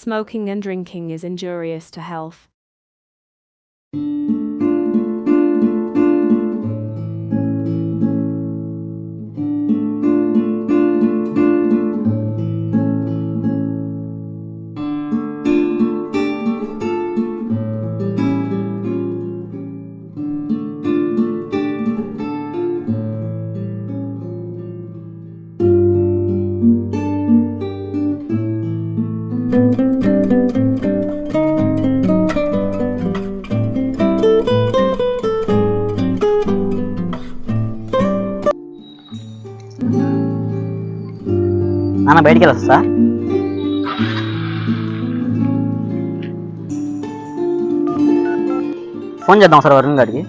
Smoking and drinking is injurious to health. నాన్న బయటికి వెళ్ళొస్తా. ఫోన్ చేద్దాం సార్ వరుణ్ గారికి.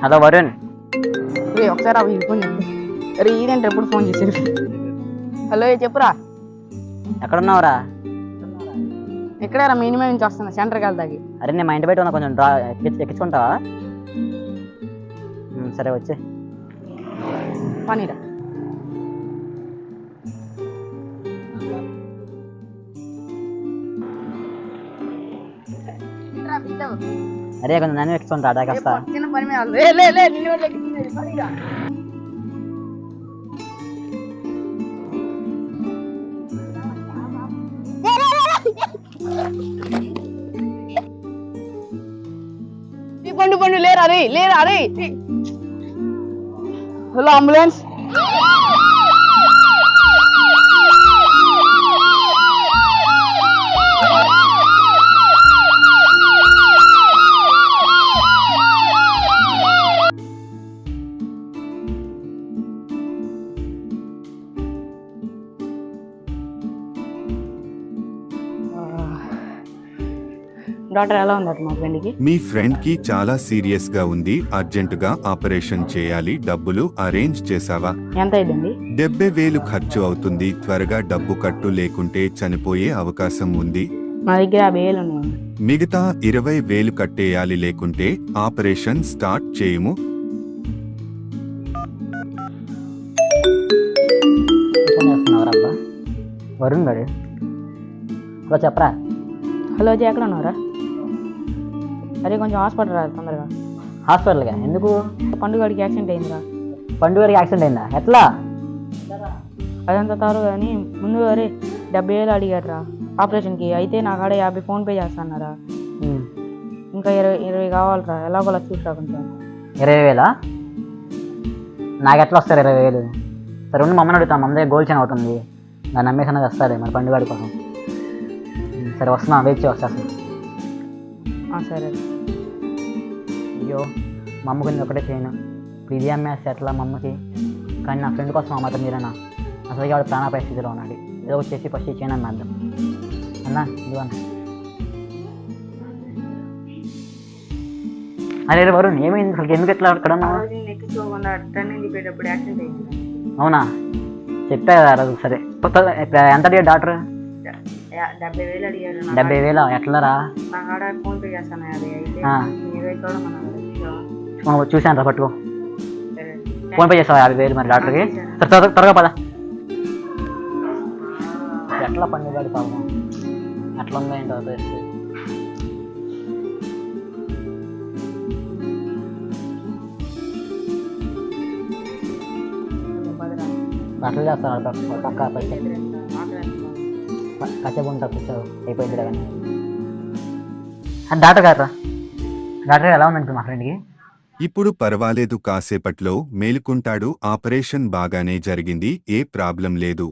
హలో వరుణ్. ఒకసారి అవి ఫోన్ చెప్పు. అరే ఈడేంటి ఎప్పుడు ఫోన్ చేసేది? హలో చెప్పురా. ఎక్కడున్నావురా? ఎక్కడారా? మినిమం నుంచి వస్తున్నా సెంటర్కి వెళ్తాకి. అరే నేను మా ఇంటి బయట ఉన్నా, కొంచెం ఎక్కించుకుంటావా? సరే వచ్చే పనిరా. అరే కొంచెం నన్ను ఎక్కించుకుంటా అటాక్ వస్తా. చిన్న పని మీద పండు పండు లేరా రే, లేరా రే. Hello ambulance. డాక్టర్ ఎలా ఉందట మా ఫ్రెండ్కి? మీ ఫ్రెండ్ కి చాలా సీరియస్ గా ఉంది, అర్జెంటుగా ఆపరేషన్ చేయాలి. డబ్బులు అరేంజ్ చేసావా? ఎంత అయిందండి? 70,000 ఖర్చు అవుతుంది. త్వరగా డబ్బు కట్టు, లేకుంటే చనిపోయే అవకాశం ఉంది. మా దగ్గర 50,000 ఉన్నాయండి. మిగతా 20,000 కట్టేయాలి, లేకుంటే ఆపరేషన్ స్టార్ట్ చేయము. వరుణ్ గారు. హలో చెప్పరా. హలో అజయ్ ఎక్కడ ఉన్నారా? అరే కొంచెం హాస్పిటల్ రా తొందరగా. హాస్పిటల్గా ఎందుకు? పండుగడికి యాక్సిడెంట్ అయిందిరా. పండుగకి యాక్సిడెంట్ అయిందా? ఎట్లా? అదంతా తారు కానీ ముందు అరే 70,000 అడిగారా ఆపరేషన్కి. అయితే నా కాడ 50 ఫోన్ పే చేస్తాన్నారా. ఇంకా 20 కావాలరా. ఎలాగోలా చూసరా కొంచెం. 20,000? నాకు ఎట్లా వస్తారు 20,000? సరే ఉండి మమ్మల్ని అడుగుతాను. మమ్మల్ని గోల్డ్ చైన్ అవుతుంది, దాన్ని నమ్మేసన్నా వస్తారే మరి పండుగ కోసం. సరే వస్తున్నా, వెయిట్ వచ్చేస్తాను. సరే. అయ్యో మా అమ్మకి నేను ఒకటే చేయను. ఇప్పుడు ఇది అమ్మేస్తే ఎట్లా మా అమ్మకి? కానీ నా ఫ్రెండ్ కోసం ఆ మాత్రం మీరేనా? అసలు వాడు ప్రాణాపాయ స్థితిలో ఉన్నాడు. ఏదో వచ్చేసి ఫస్ట్ చేయను అన్న అర్థం అన్నా. ఇదిగో అన్న. అరే వరుణ్ ఏమైంది అసలు? ఎందుకు ఎట్లా అక్కడ? అవునా? చెప్పా కదా. సరే ఎంత అడిగాడు డాక్టర్? 70,000 అడిగారు. 70,000 ఎట్లరా? ఫోన్ పే చేస్తాను. చూసాను రా, పట్టుకో. ఫోన్ పే చేస్తావా 50,000 మరి డాక్టర్కి? త్వరగా పద. ఎట్లా పండుగ పాపం ఎట్లా ఉందో ఏంటో పరిస్థితి. అట్లా చేస్తాను పక్క కాసేపు ఉంటా కూర్చో, అయిపోయింది కానీ. డాక్టర్ గారు డాక్టర్ ఎలా ఉందండి మా ఫ్రెండ్కి? ఇప్పుడు పర్వాలేదు, కాసేపట్లో మేలుకుంటాడు. ఆపరేషన్ బాగానే జరిగింది, ఏ ప్రాబ్లం లేదు.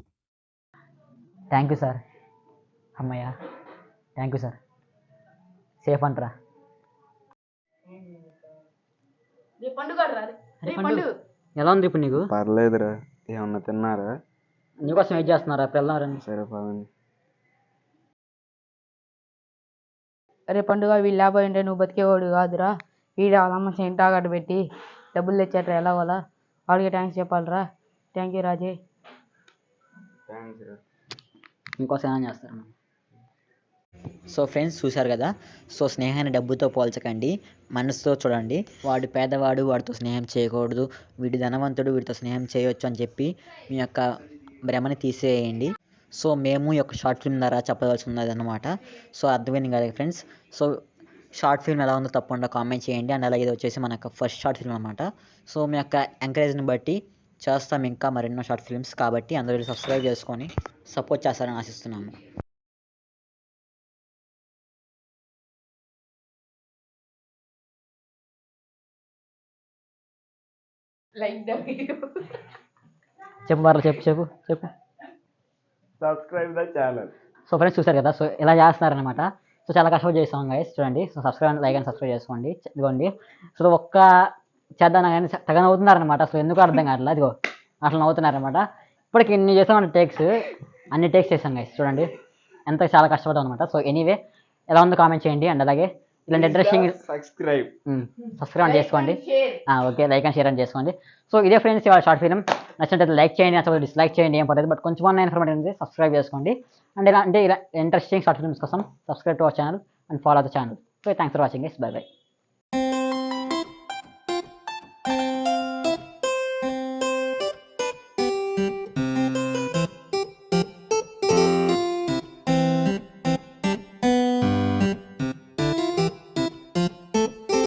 Thank you sir. అమ్మయ్య థ్యాంక్ యూ సార్. సేఫ్ అంటరా? ఎలా ఉంది ఇప్పుడు నీకు? పర్లేదురా. ఏమన్నా తిన్నారా? నీకోసం వెయిట్ చేస్తున్నారా? ఇప్పుడు వెళ్దాం. సరే పదండి. అరే పండుగ వీళ్ళు లేకపోయింటే నువ్వు బతికేవాడు కాదురా. వీడు వాళ్ళమ్మ తాగట్టు పెట్టి డబ్బులు తెచ్చారా ఎలాగోలా. వాడికి థ్యాంక్స్ చెప్పాలరా. థ్యాంక్ యూ రాజే. ఇంకోసం ఏమైనా చేస్తారు. సో ఫ్రెండ్స్ చూశారు కదా. సో స్నేహాన్ని డబ్బుతో పోల్చకండి, మనసుతో చూడండి. వాడు పేదవాడు, వాడితో స్నేహం చేయకూడదు, వీడు ధనవంతుడు, వీడితో స్నేహం చేయొచ్చు అని చెప్పి మీ యొక్క భ్రమని తీసేయండి. సో మేము ఈ యొక్క షార్ట్ ఫిల్మ్ ద్వారా చెప్పవలసి ఉన్నది అనమాట. సో అర్థమైంది కదా ఫ్రెండ్స్. సో షార్ట్ ఫిల్మ్ ఎలా ఉందో తప్పకుండా కామెంట్ చేయండి. అండ్ అలాగే ఇది వచ్చేసి మన యొక్క ఫస్ట్ షార్ట్ ఫిల్మ్ అనమాట. సో మీ యొక్క ఎంకరేజ్ని బట్టి చేస్తాం ఇంకా మరెన్నో షార్ట్ ఫిల్మ్స్. కాబట్టి అందరూ సబ్స్క్రైబ్ చేసుకొని సపోర్ట్ చేస్తారని ఆశిస్తున్నాము. చెప్పు బార్ల చెప్పు. Subscribe the channel. So friends చూసారు కదా, సో ఇలా చేస్తున్నారనమాట. సో చాలా కష్టపడి చేస్తాం గైస్, చూడండి. So subscribe, like and subscribe చేసుకోండి. ఇదిగోండి, సో ఒక్క చేద్దాం కానీ తెగ నవ్వుతున్నారనమాట. సో ఎందుకు అర్థం కావట్లేదు, ఇదిగో అట్లా నవ్వుతున్నారనమాట. ఇప్పటికి ఇన్ని చేసామన్న అన్ని టేక్స్ చేసాం గైస్, చూడండి ఎంత చాలా కష్టపడ్డాం అనమాట. సో ఎనీవే ఎలా ఉందో కామెంట్ చేయండి. అండ్ అలాగే ఇలాంటి ఇంట్రెస్టింగ్ సబ్స్క్రైబ్ చేసుకోండి. ఓకే, లైక్ అండ్ షేర్ అని చేసుకోండి. సో ఇదే ఫ్రెండ్స్ ఇవాళ షార్ట్ ఫిల్మ్. నచ్చినట్లయితే లైక్ చేయండి, నచ్చకపోతే డిస్లైక్ చేయండి, ఏం పర్లేదు. బట్ కొంచెం ఇన్ఫర్మేటివ్ ఉంది, సబ్స్క్రైబ్ చేసుకోండి. అండ్ ఇలా ఇంట్రెస్టింగ్ షార్ట్ ఫిల్మ్స్ కోసం subscribe to our channel and follow the channel. So thanks for watching guys, by by.